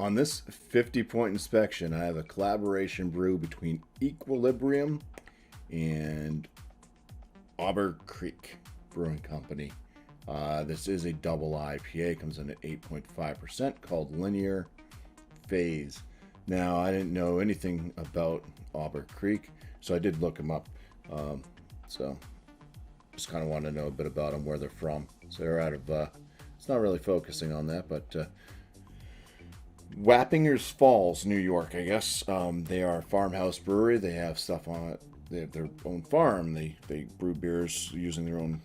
On this 50-point inspection, I have a collaboration brew between Equilibrium and Obercreek Brewing Company. This is a double IPA, comes in at 8.5%, called Linear Phase. Now, I didn't know anything about Obercreek, so I did look them up. So just kind of want to know a bit about them, where they're from. So they're out of, it's not really focusing on that, but Wappingers Falls, New York, I guess. They are a farmhouse brewery. They have stuff on it. They have their own farm. They brew beers using their own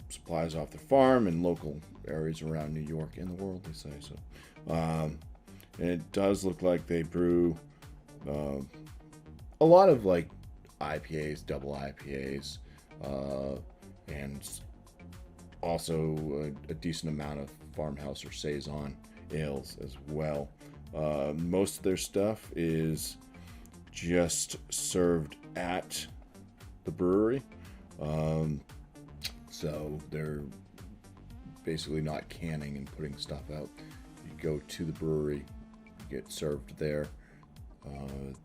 supplies off their farm in local areas around New York and the world, they say. So, and it does look like they brew a lot of like IPAs, double IPAs, and also a decent amount of farmhouse or saison ales as well. Most of their stuff is just served at the brewery, so they're basically not canning and putting stuff out. You go to the brewery, you get served there.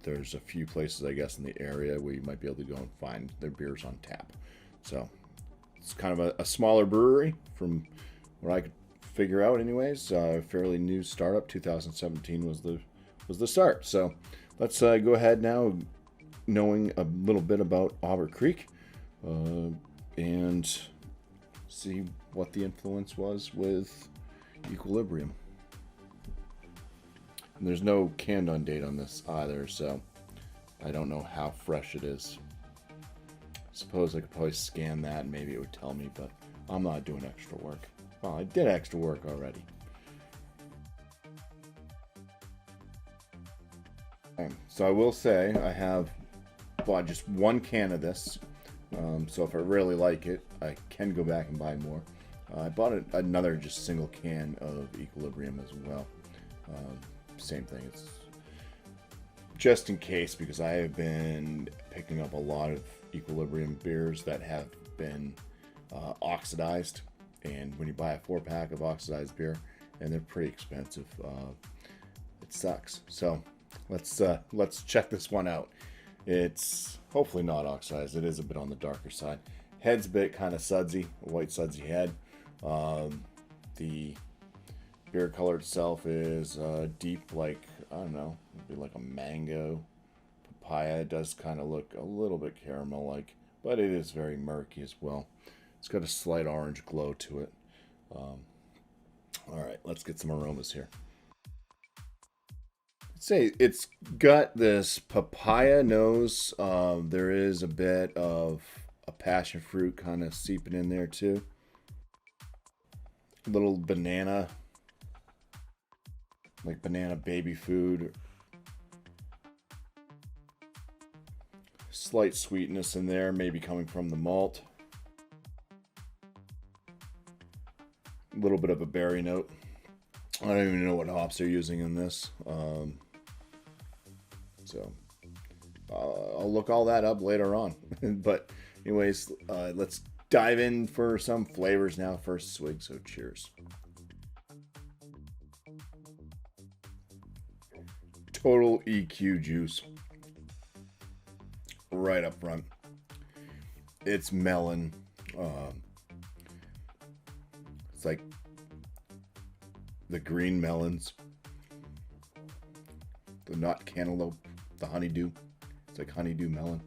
There's a few places, I guess, in the area where you might be able to go and find their beers on tap. So it's kind of a smaller brewery from what I could figure out anyways. Fairly new startup. 2017 was the start. So let's go ahead now, knowing a little bit about Obercreek, and see what the influence was with Equilibrium. And there's no canned on date on this either, so I don't know how fresh it is. I suppose I could probably scan that and maybe it would tell me, but I'm not doing extra work. Well, I did extra work already. Okay, so I will say I have bought just one can of this. So if I really like it, I can go back and buy more. I bought another just single can of Equilibrium as well. Same thing. It's just in case, because I have been picking up a lot of Equilibrium beers that have been oxidized. And when you buy a 4-pack of oxidized beer, and they're pretty expensive, it sucks. So let's check this one out. It's hopefully not oxidized. It is a bit on the darker side. Head's a bit kind of sudsy, a white sudsy head. The beer color itself is deep, like, I don't know, maybe like a mango, papaya. It does kind of look a little bit caramel-like, but it is very murky as well. It's got a slight orange glow to it. All right, let's get some aromas here. I'd say it's got this papaya nose. There is a bit of a passion fruit kind of seeping in there too. A little banana, like banana baby food. Slight sweetness in there, maybe coming from the malt. A little bit of a berry note. I don't even know what hops they're using in this. So I'll look all that up later on. But anyways, let's dive in for some flavors now. First swig, so cheers. Total EQ juice. Right up front. It's melon. It's like the green melons, the nut cantaloupe, the honeydew. It's like honeydew melon.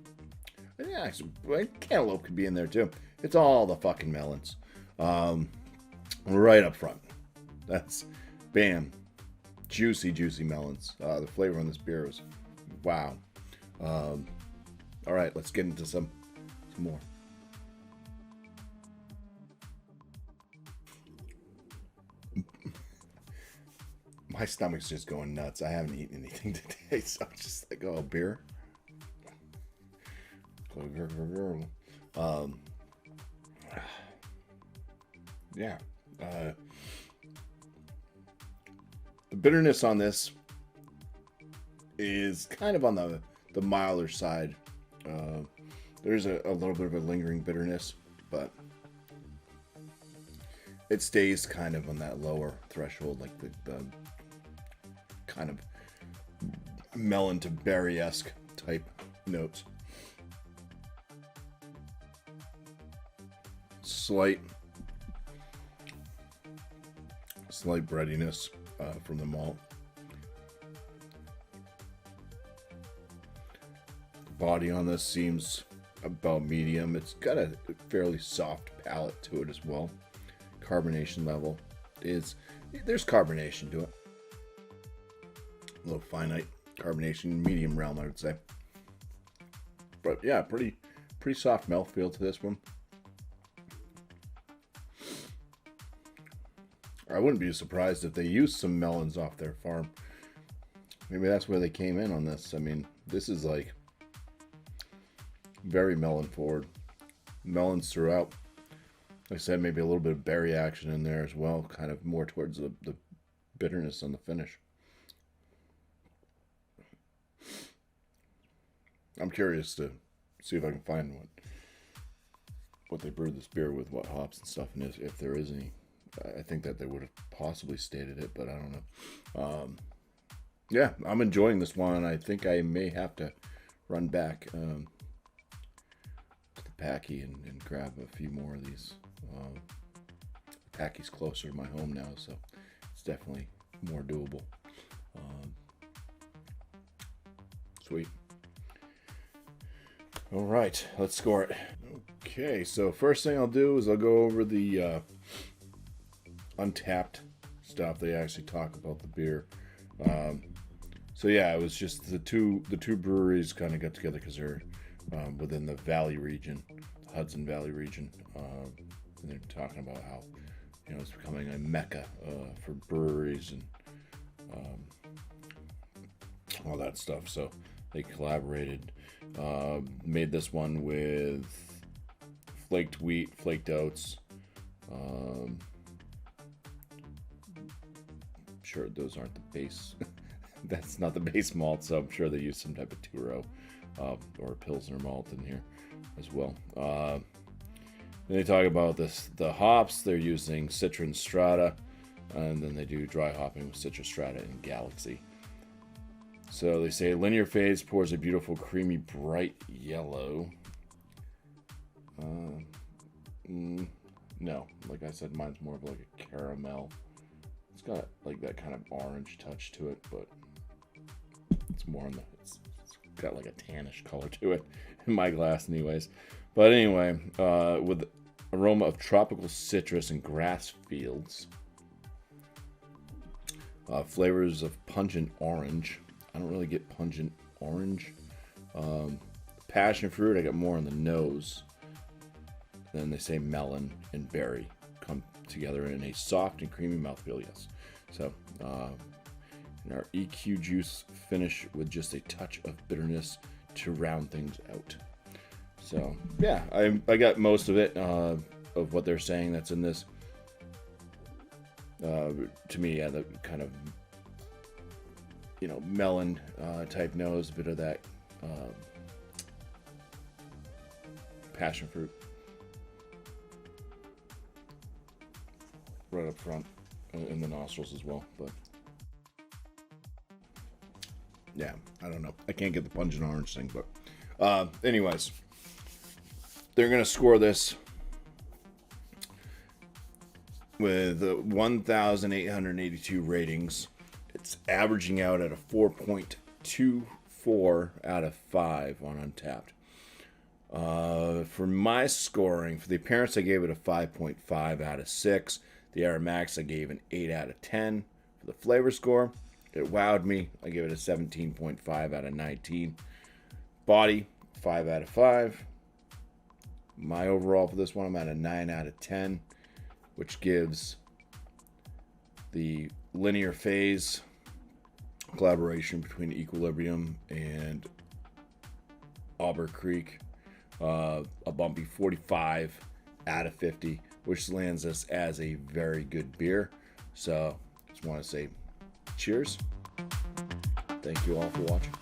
And yeah, actually, cantaloupe could be in there too. It's all the fucking melons. Right up front. That's bam. Juicy, juicy melons. The flavor on this beer is wow. All right, let's get into some more. My stomach's just going nuts. I haven't eaten anything today, so I'm just like, oh, beer. Yeah. The bitterness on this is kind of on the milder side. There's a little bit of a lingering bitterness, but it stays kind of on that lower threshold, like the kind of melon to berry-esque type notes. Slight breadiness from the malt. The body on this seems about medium. It's got a fairly soft palate to it as well. Carbonation level there's carbonation to it. A little finite carbonation, medium realm, I would say. But yeah, pretty soft mouthfeel to this one. I wouldn't be surprised if they used some melons off their farm. Maybe that's where they came in on this. I mean, this is like very melon forward. Melons throughout. Like I said, maybe a little bit of berry action in there as well. Kind of more towards the bitterness on the finish. I'm curious to see if I can find what they brewed this beer with, what hops and stuff, and if there is any. I think that they would have possibly stated it, but I don't know. Yeah, I'm enjoying this one. I think I may have to run back to the Packy and grab a few more of these. Packy's closer to my home now, so it's definitely more doable. Sweet. All right, let's score it. Okay, so first thing I'll do is I'll go over the untapped stuff. They actually talk about the beer. So yeah, it was just the two breweries kind of got together because they're within the Valley region, the Hudson Valley region, and they're talking about how it's becoming a Mecca for breweries and all that stuff. So they collaborated, made this one with flaked wheat, flaked oats. Sure those aren't the base. That's not the base malt, so I'm sure they use some type of two-row or Pilsner malt in here as well. Then they talk about the hops. They're using Citra and Strata, and then they do dry hopping with Citra, Strata, and Galaxy. So they say linear phase pours a beautiful, creamy, bright yellow. No, like I said, mine's more of like a caramel. It's got like that kind of orange touch to it, but it's more on the. It's got like a tannish color to it in my glass, anyways. But anyway, with aroma of tropical citrus and grass fields, flavors of pungent orange. I don't really get pungent orange. Passion fruit, I got more on the nose. Then they say melon and berry come together in a soft and creamy mouthfeel. Yes. So, and our EQ juice finish with just a touch of bitterness to round things out. So yeah, I got most of it of what they're saying that's in this. To me, yeah, the kind of melon type nose, a bit of that passion fruit right up front in the nostrils as well. But yeah, I don't know. I can't get the pungent orange thing, but anyways, they're gonna score this with 1,882 ratings. It's averaging out at a 4.24 out of 5 on Untapped. For my scoring, for the appearance, I gave it a 5.5 out of 6. The aromatics, I gave an 8 out of 10. For the flavor score, it wowed me. I gave it a 17.5 out of 19. Body, 5 out of 5. My overall for this one, I'm at a 9 out of 10, which gives the linear phase collaboration between Equilibrium and Obercreek a BuMpY 45 out of 50, which lands us as a very good beer. So just want to say cheers. Thank you all for watching.